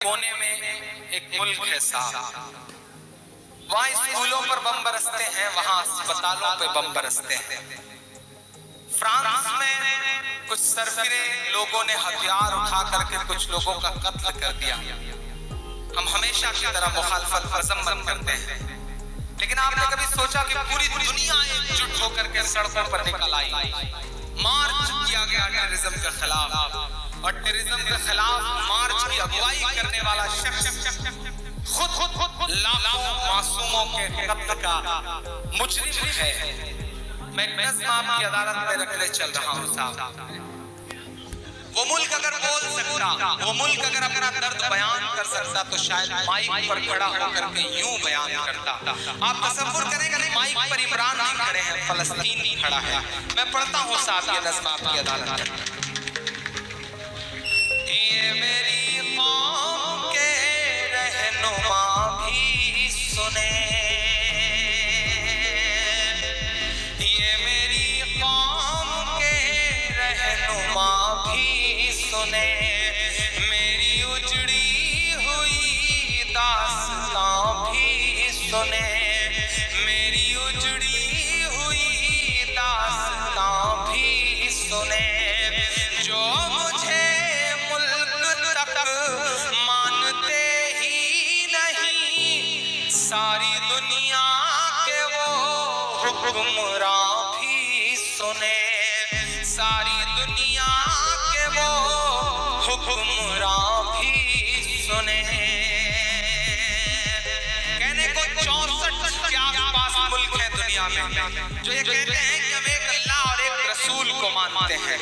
کونے میں ایک ملک ہے صاحب، وہاں اسکولوں پر بم برستے ہیں، وہاں اسپتالوں پہ بم برستے ہیں۔ فرانس میں کچھ سرفرے لوگوں نے ہتھیار اٹھا کر کے کچھ لوگوں کا قتل کر دیا۔ ہم ہمیشہ کی طرح مخالفت مذمت کرتے ہیں، لیکن آپ نے کبھی سوچا کہ پوری دنیا ایک جٹ ہو کر کے سڑکوں پر نکل آئی، مارچ کیا گیا ٹیررزم کے خلاف، اور ٹیررزم کے خلاف مارچ کی اگوائی کرنے والا شخص خود لاکھوں معصوموں کے قتل کا مجرم ہے۔ میں ایک نظم آپ کی عدالت میں رکھنے چل رہا ہوں صاحب۔ وہ ملک اگر بول سکتا، وہ ملک اگر اپنا درد بیان کر سکتا تو شاید مائک پر کھڑا ہو کر کے یوں بیان کرتا۔ آپ تصور کریں کہ مائک پر عمران نہیں کھڑے ہیں، فلسطین نہیں کھڑا ہے۔ میں پڑھتا ہوں صاحب یہ نظم آپ کی عدالت میں۔ یہ میری قوم کے رہنما بھی سنیں، یہ میری قوم کے رہنما بھی سنیں، میری اجڑی ہوئی داستان بھی سنیں، میری اجڑی ہوئی داستان بھی سنیں، جو مجھے ملک تک مانتے ہی نہیں، ساری دنیا کے وہ حکمراں بھی سنیں، ساری دنیا کے وہ حکمراں بھی سنیں۔ کہنے کو 64 کے آس پاس ملک ہیں دنیا میں جو یہ کہتے ہیں کہ ہم ایک اللہ اور ایک رسول کو مانتے ہیں،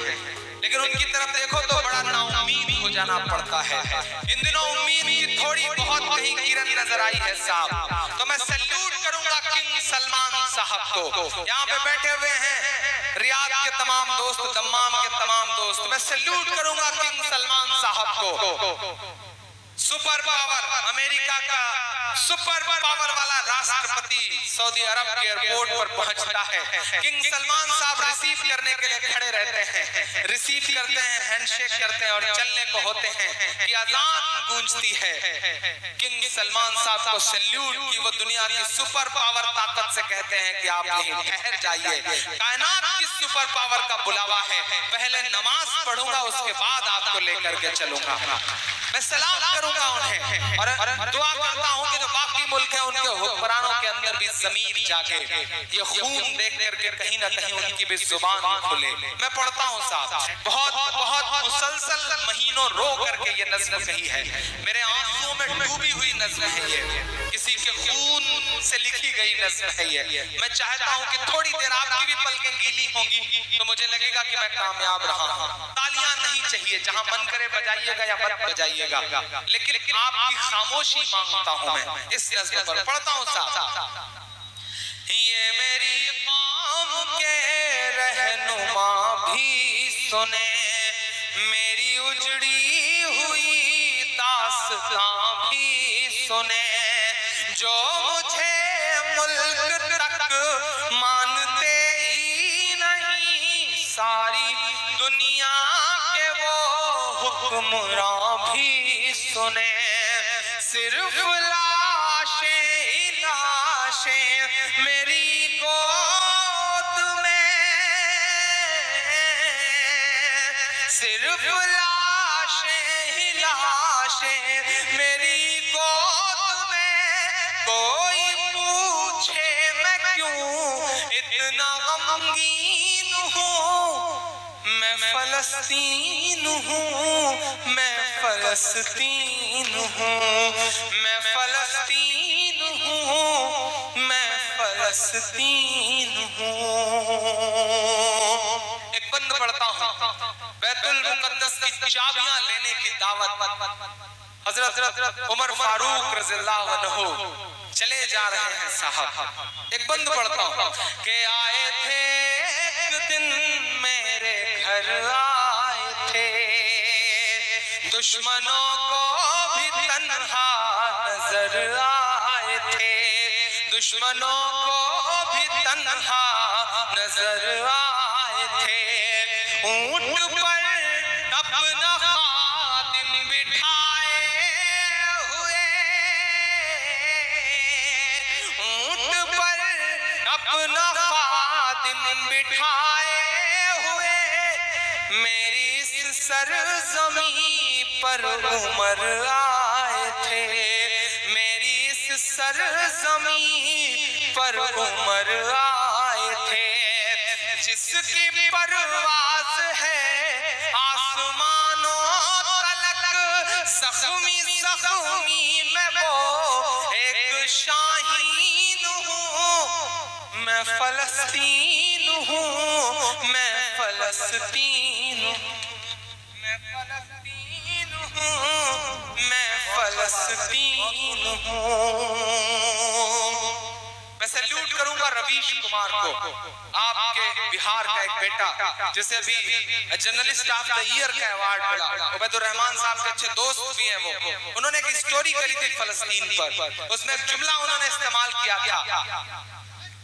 لیکن ان کی طرف دیکھو تو بڑا نا امید ہو جانا پڑتا ہے۔ ان دنوں امید کی تھوڑی بہت کہیں کرن نظر آئی ہے صاحب، تو میں سیلوٹ کروں گا کنگ سلمان صاحب کو۔ یہاں پہ بیٹھے ہوئے ہیں ریاض کے تمام دوست، دمام کے تمام دوست، میں سیلوٹ کروں گا کنگ سلمان صاحب کو۔ سپر پاور، امریکہ کا سپر پاور والا راشٹرپتی سعودی عرب کے ایئرپورٹ پر پہنچتا ہے، کنگ سلمان صاحب ریسیو کرنے کے لیے کھڑے رہتے ہیں، ریسیو کرتے ہیں، ہینڈ شیک کرتے ہیں اور چلنے کو ہوتے ہیں کہ اذان گونجتی ہے۔ کنگ سلمان صاحب کو سیلیوٹ کی وہ دنیا کی سپر پاور طاقت سے کہتے ہیں کہ آپ یہیں ٹھہر جائیے، کائنات کی سپر پاور کا بلاوا ہے، پہلے نماز پڑھوں گا اس کے بعد آپ کو لے کر کے چلوں گا۔ میں سلام کروں گا انہیں اور دعا کرتا ہوں کہ جو باقی ملک ہیں ان کے حکمرانوں کے اندر بھی ضمیر جاگے، یہ خون دیکھ کر کے کہیں نہ کہیں ان کی بھی زبان کھلے۔ میں پڑھتا ہوں صاحب، بہت مسلسل مہینوں رو کر کے یہ نظم کہی ہے، میرے آنسوں میں ڈوبی ہوئی نظم ہے یہ، کسی کے خون سے لکھی گئی نظم ہے یہ۔ میں چاہتا ہوں کہ تھوڑی دیر آپ کی بھی پلکیں گیلی ہوں گی تو مجھے لگے گا کہ میں کامیاب رہا ہوں۔ تالیاں نہیں چاہیے، جہاں من کرے بجائیے گا یا مت بجائیے گا، لیکن آپ کی خاموشی مانگتا ہوں میں اس نظم پر۔ پڑھتا ہوں صاحب، یہ میری قوم کے رہنما بھی سنیں، میری اجڑی ہوئی داستان بھی سنیں، جو مجھے ملک تک مانتے ہی نہیں، ساری دنیا کے وہ حکمراں بھی سنیں، صرف لاشیں ہی لاشیں میری گود میں، صرف لاشیں ہی لاشیں میری گود میں، کوئی پوچھے میں کیوں اتنا غمگین ہوں، میں فلسطین ہوں، میں فلسطین ہوں، میں فلسطین ہوں، میں فلسطین ہوں۔ ایک بند پڑھتا ہوں، بیت المقدس کی چابیاں لینے کی دعوت، حضرت عمر فاروق رضی اللہ عنہ چلے جا رہے ہیں صاحب۔ ایک بند پڑھتا ہوں کہ آئے تھے ایک دن میرے گھر آئے تھے، دشمنوں کو بھی تنہا نظر آئے تھے، دشمنوں کو بھی تنہا نظر آئے تھے، اونٹ پر اپنا خادم بٹھائے اپنا خادم بٹھائے ہوئے میری اس سرزمین پر عمر آئے تھے، میری اس سرزمین پر عمر آئے تھے، جس کی پرواز ہے آسمانوں تلک، زخمی زخمی میں وہ ایک شاہین ہوں، میں فلسطین ہوں، میں فلسطین ہوں، میں فلسطین ہوں، میں فلسطین ہوں۔ میں سیلیوٹ کروں گا رویش کمار کو، آپ کے بہار کا ایک بیٹا جسے ابھی جرنلسٹ آف دا ایئر کا ایوارڈ ملا، عبید الرحمان صاحب کے اچھے دوست بھی ہیں وہ، انہوں نے ایک اسٹوری کری تھی فلسطین پر، اس میں ایک جملہ انہوں نے استعمال کیا تھا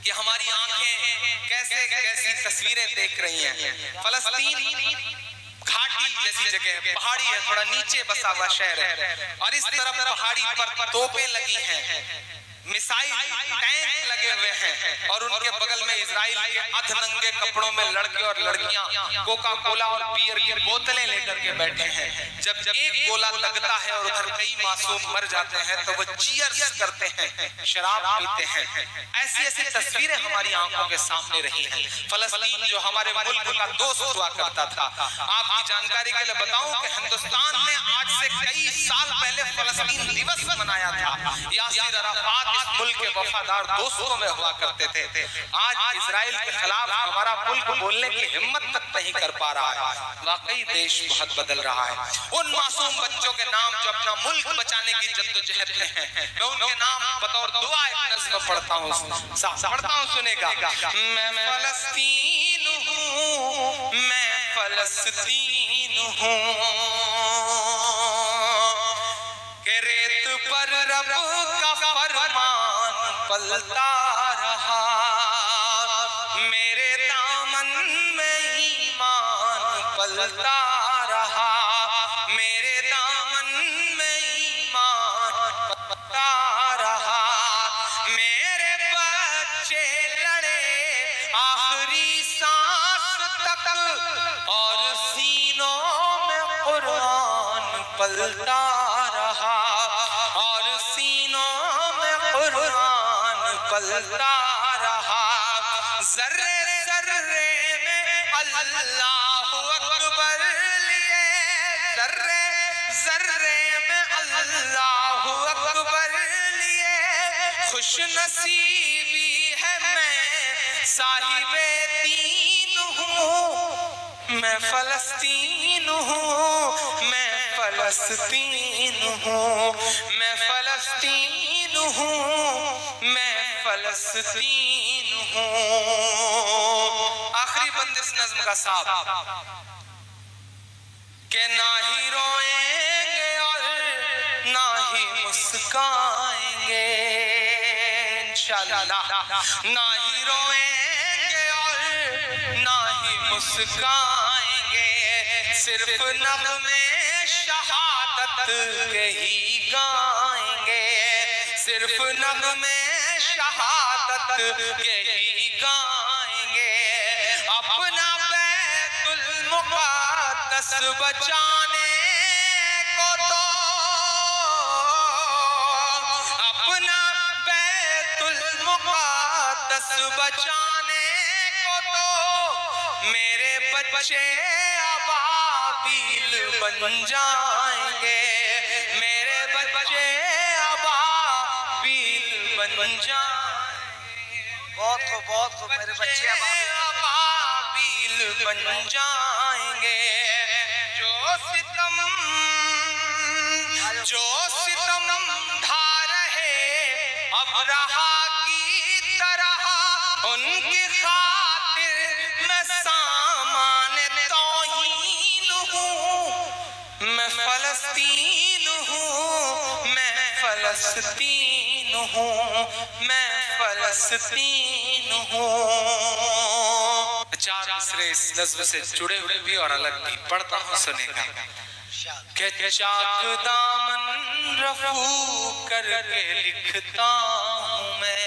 کہ ہماری آنکھیں کیسی تصویریں دیکھ رہی ہیں۔ فلسطین گھاٹی جیسی جگہ ہے، پہاڑی ہے، تھوڑا نیچے بسا ہوا شہر ہے، اور اس طرف پہاڑی پر توپیں لگی ہیں، میسائل ٹینک لگے ہوئے ہیں، اور ان کے بغل میں اسرائیل کے ادھ ننگے کپڑوں میں لڑکے اور لڑکیاں کوکا کولا اور بیئر کی بوتلیں لے کر کے بیٹھے ہیں۔ جب ایک گولا لگتا ہے اور ادھر کئی معصوم مر جاتے ہیں تو وہ چیئرز کرتے ہیں، شراب پیتے ہیں۔ ایسی ایسی تصویریں ہماری آنکھوں کے سامنے رہی ہیں۔ فلسطین جو ہمارے ملک کا دوست ہوا کرتا تھا، آپ کی جانکاری کے لیے بتاؤں کہ ہندوستان نے آج سے کئی سال پہلے فلسطین دیوس منایا تھا۔ یاسر عرفات اس ملک کے وفادار دوستوں میں ہوا کرتے تھے۔ آج اسرائیل کے خلاف ہمارا ملک بولنے کی ہمت تک نہیں کر پا رہا ہے۔ واقعی دیش بہت بدل رہا ہے۔ ان معصوم بچوں کے نام جو اپنا ملک بچانے کی جدوجہد میں ہیں، میں ان کے نام بطور دعا ایک نظم پڑھتا ہوں، سنے گا۔ میں فلسطین ہوں، میں فلسطین ہوں، کہ ریت پر رب کا فرمان پلتا رہا، میرے دامن میں ایمان پلتا رہا، میرے دامن میں ایمان پلتا رہا، میرے بچے لڑے آخری سانس تک، اور سینوں میں قرآن پلتا رہا، اور سینوں میں قرآن پلتا رہا، ذرے ذرے میں اللہ اکبر لیے، ذرے ذرے میں اللہ اکبر لیے، خوش نصیبی ہے میں صاحب دین ہوں، میں فلسطین ہوں، میں فلسطین ہوں، میں فلسطین ہوں، میں فلسطین ہوں۔ آخری بند اس نظم کا صاحب کہ نہ ہی روئیں گے اور نہ ہی مسکائیں گے، انشاءاللہ نہ ہی روئیں گے اور نہ ہی مسکائیں گے، صرف نغمے شہادت کے ہی گائیں گے، صرف نغمے شہادت کے ہی گائیں گے، اپنا بیت المقدس بچانے کو تو، اپنا بیت المقدس بچانے کو تو میرے بچے ابابیل بن جائیں گے، میرے بچے ابابیل بن جائیں گے، بہت خوب میرے بچے ابابیل بن جائیں گے، جو ستم ڈھا رہے ابرہا کی طرح، ان کی خاطر میں سامان توہین ہوں، میں فلسطین ہوں، میں فلسطین ہوں، میں فلسطین ہوں۔ چار مصرے اس نظم سے جڑے ہوئے بھی اور الگ بھی پڑھتا ہوں، سنے گا کہ چاک دامن رفو کر کے لکھتا ہوں میں،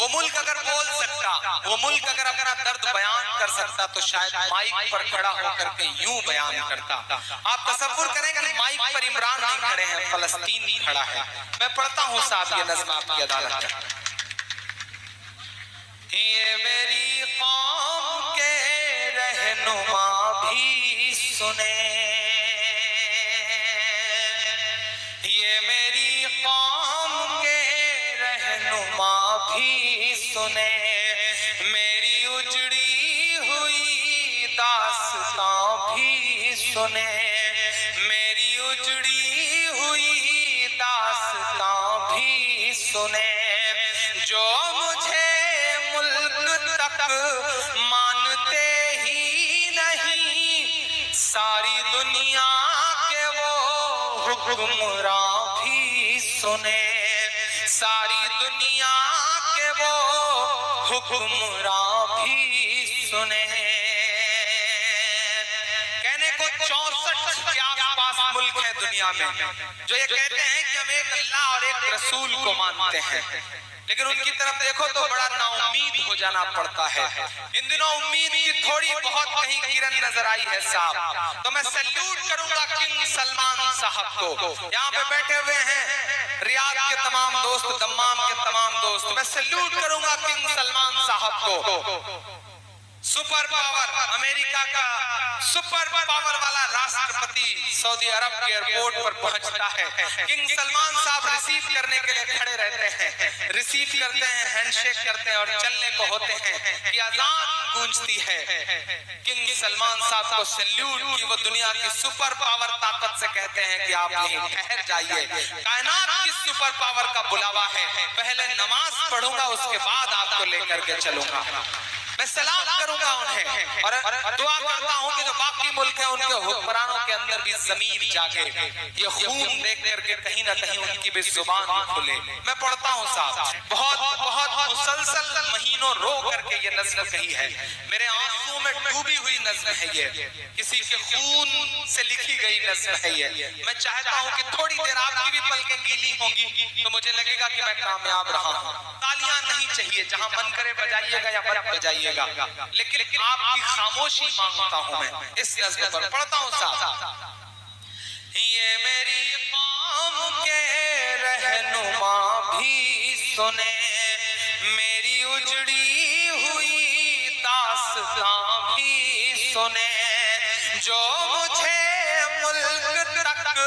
وہ ملک اگر بول سکتا، وہ ملک اگر اپنا درد بیان کر سکتا تو شاید مائک پر کھڑا ہو کر کے یوں بیان کرتا۔ آپ تصور کریں کہ مائک پر عمران نہیں کھڑے ہیں، فلسطین کھڑا ہے۔ میں پڑھتا ہوں صاحب یہ نظم آپ کی عدالت ہے۔ یہ میری قوم کے رہنما بھی سنیں، یہ میری قوم کے رہنما بھی سنیں، میری اجڑی ہوئی داستان بھی سنیں، میری اجڑی ہوئی داستان بھی سنیں، جو مجھے ملک تک مانتے ہی نہیں، ساری دنیا کے وہ حکمراں بھی سنیں، ساری دنیا کے وہ حکمراں بھی سنیں۔ کہنے کو 64 کے آس پاس ملک ہے دنیا میں جو یہ کہتے ہیں کہ ہم ایک اللہ اور ایک رسول کو مانتے ہیں، لیکن ان کی طرف دیکھو تو بڑا نا امید ہو جانا پڑتا ہے۔ ان دنوں امید کی تھوڑی بہت کہیں کرن نظر آئی ہے صاحب، تو میں سیلیوٹ کروں گا کنگ سلمان صاحب کو۔ یہاں پہ بیٹھے ہوئے ہیں ریاض کے تمام دوست، دمام کے تمام دوست، میں سیلیوٹ کروں گا کنگ سلمان صاحب کو۔ سپر پاور، امریکہ کا سپر پاور والا راشٹرپتی سعودی عرب کے ایئرپورٹ پر پہنچتا ہے، کنگ سلمان صاحب ریسیو کرنے کے لیے کھڑے رہتے ہیں، ریسیو کرتے ہیں، ہینڈ شیک کرتے ہیں اور چلنے کو ہوتے ہیں کہ اذان گونجتی ہے۔ کنگ سلمان صاحب کو سیلیوٹ کی وہ دنیا کی سپر پاور طاقت سے کہتے ہیں کہ آپ یہیں ٹھہر جائیے، کائنات کی سپر پاور کا بلاوا ہے، پہلے نماز پڑھوں گا اس کے بعد آپ کو لے کر کے چلوں گا۔ میں سلام کروں گا انہیں اور دعا کرتا ہوں کہ جو باقی ملک ہیں ان کے حکمرانوں کے اندر بھی ضمیر جاگے، یہ خون دیکھ کر کے کہیں نہ کہیں ان کی بھی زبان کھلے۔ میں پڑھتا ہوں صاحب، بہت مسلسل مہینوں رو کر کے یہ نظم کہی ہے، میرے آنسوں میں ڈوبی ہوئی نظم ہے یہ، کسی کے خون سے لکھی گئی نظم ہے یہ۔ میں چاہتا ہوں کہ تھوڑی دیر آپ کی بھی پلکیں گیلی ہوں گی تو مجھے لگے گا کہ میں کامیاب رہا ہوں۔ تالیاں نہیں چاہیے، جہاں من کرے بجائیے گا یا مت بجائیے گا، لیکن آپ کی خاموشی مانگتا ہوں میں اس نظم پر۔ پڑھتا ہوں صاحب، یہ میری قوم کے رہنما بھی سنیں، میری اجڑی ہوئی داستان بھی سنیں، جو مجھے ملک تک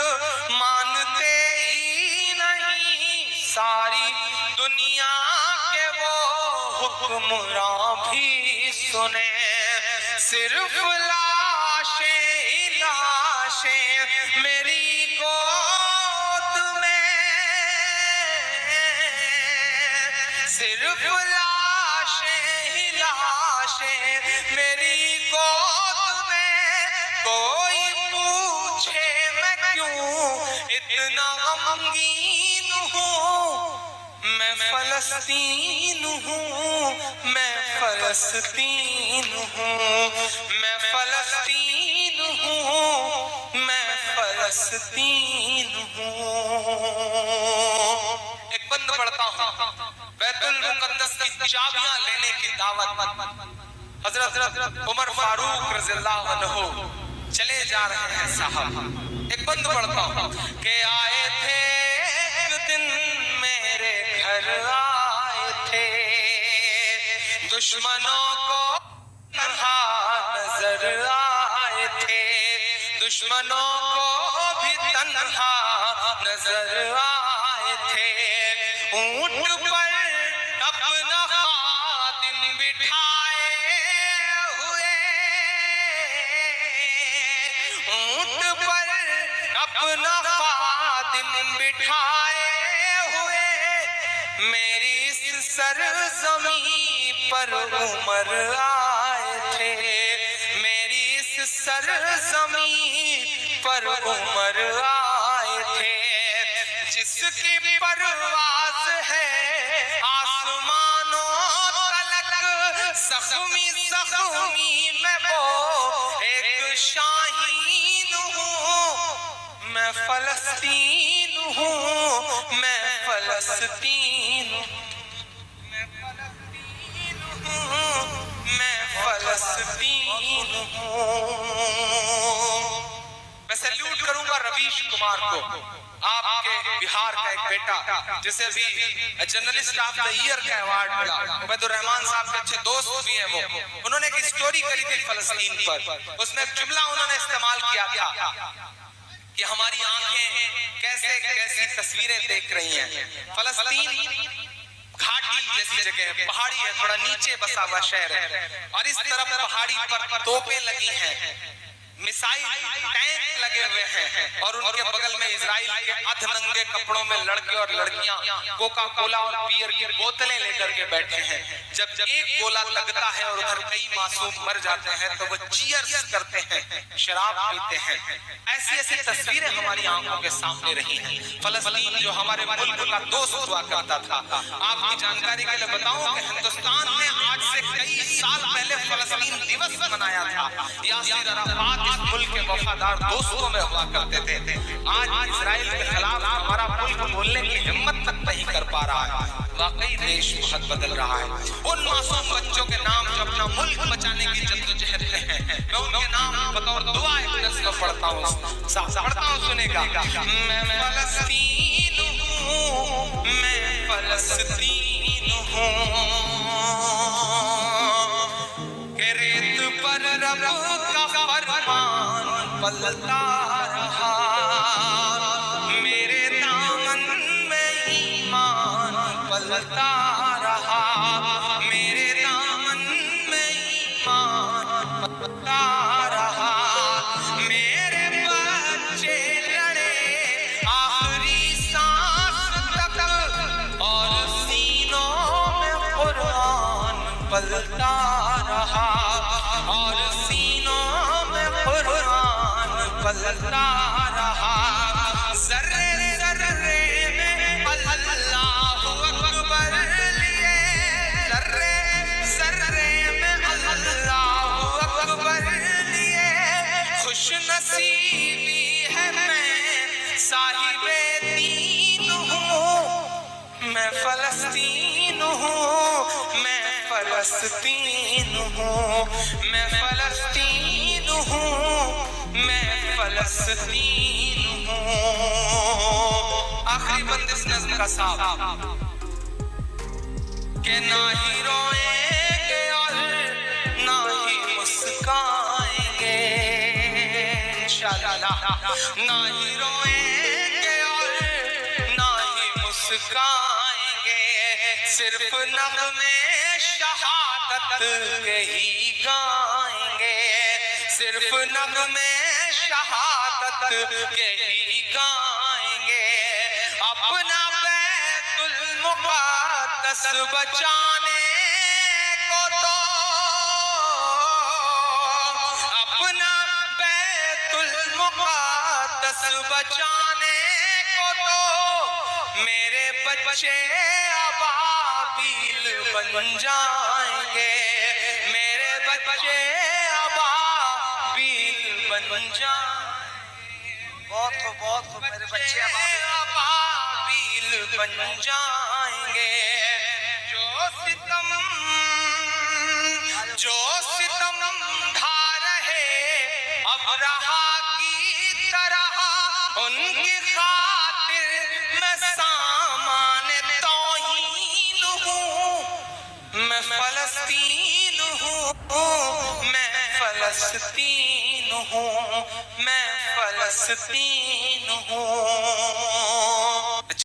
مانتے ہی نہیں، ساری دنیا کے وہ حکمراں بھی سنیں، صرف لاشیں ہی لاشیں میری گود میں، صرف لاشیں ہی لاشیں میری گود میں، کوئی پوچھے میں کیوں اتنا غمگین ہوں، میں فلسطین ہوں، میں فلسطین ہوں، میں فلسطین ہوں، میں فلسطین ہوں۔ ایک بند پڑھتا ہوں، بیت المقدس کی چابیاں لینے کی دعوت، حضرت عمر فاروق رضی اللہ عنہ چلے جا رہے ہیں صاحب۔ ایک بند پڑھتا ہوں کہ آئے تھے ایک دن میرے گھر آئے تھے، دشمنوں کو تنہا نظر آئے تھے، دشمنوں کو بھی تنہا نظر آئے تھے، اونٹ پر اپنا خادم بٹھائے ہوئے، اونٹ پر اپنا خادم بٹھائے ہوئے، میری اس سرزمین پر عمر آئے تھے، میری اس سرزمین پر عمر آئے تھے، جس کی پرواز ہے آسمانوں تلک، زخمی زخمی میں وہ ایک شاہین ہوں، میں فلسطین ہوں، میں فلسطین ہوں، میں فلسطین کو آپ کے بہار کا ایک بیٹا جسے بھی جرنلسٹ آف دا ایئر کا ایوارڈ ملا، عبید الرحمان صاحب کے اچھے دوست بھی ہیں وہ، انہوں نے ایک سٹوری کری تھی فلسطین پر، اس میں ایک جملہ انہوں نے استعمال کیا تھا کہ ہماری آنکھیں کیسے کیسی تصویریں دیکھ رہی ہیں۔ فلسطین گھاٹی جیسی جگہ ہے، پہاڑی ہے، تھوڑا نیچے بسا ہوا شہر ہے، اور اس طرف پہاڑی پر توپیں لگی ہیں، میسائل ٹینک لگے ہوئے ہیں، اور ان کے بغل میں اسرائیل کے ادھ ننگے کپڑوں میں لڑکے اور لڑکیاں کوکا کولا اور بیئر کی بوتلیں لے کر کے بیٹھے ہیں۔ جب ایک گولا لگتا ہے اور ادھر کئی معصوم مر جاتے ہیں تو وہ چیئرز کرتے ہیں، شراب پیتے ہیں۔ ایسی ایسی تصویریں ہماری آنکھوں کے سامنے رہی ہیں۔ فلسطین جو ہمارے ملک کا دوست ہوا کرتا تھا، آپ کی جانکاری کے لیے بتاؤں کہ ہندوستان نے آج سے کئی سال پہلے فلسطین دیوس منایا تھا۔ یاسر عرفات اس ملک کے وفادار دوستوں میں ہوا کرتے تھے۔ آج اسرائیل کے خلاف ہمارا ملک بولنے کی ہمت تک نہیں کر پا رہا ہے۔ واقعی دیش بہت بدل رہا ہے۔ ان معصوم بچوں کے نام جو اپنا ملک بچانے کی جدوجہد میں ہیں، میں ان کے نام بطور دعا ایک نظم پڑھتا ہوں، سنے گا۔ میں فلسطین ہوں، میں فلسطین ہوں، کہ ریت پر رب کا فرمان پلتا رہا، میرے دامن میں ایمان پلتا رہا، میرے دامن میں ایمان پلتا رہا، میرے بچے لڑے آخری سانس تک، اور سینوں میں قرآن پلتا رہا، اور سینوں میں قرآن پلتا رہا، ذرے ذرے میں اللہ اکبر لیے، ذرے ذرے میں اللہ اکبر لیے، خوش نصیبی ہے میں صاحب دین ہوں، میں فلسطین ہوں، میں فلسطین ہوں، میں فلسطین ہوں، میں فلسطین ہوں۔ آخری بند اس نظم کا صاحب کہ نہ ہی روئیں گے اور نہ ہی مسکائیں گے، انشاءاللہ نہ ہی روئیں گے اور نہ ہی مسکائیں گے، صرف نغمے شہادت کے ہی گائیں گے، صرف نغمے شہادت کے ہی گائیں گے، اپنا بیت المقدس بچانے کو تو، اپنا بیت المقدس بچانے کو تو، میرے بچے ابابیل بن جائیں گے، میرے بچے ابابیل بن جائیں گے، بہت میرے بچے ابابیل بن جائیں گے، جو ستم ڈھا رہے ابرہا کی طرح، ان کی خاطر میں سامان توہین ہوں، میں فلسطین ہوں، میں فلسطین ہوں، میں فلسطین ہوں۔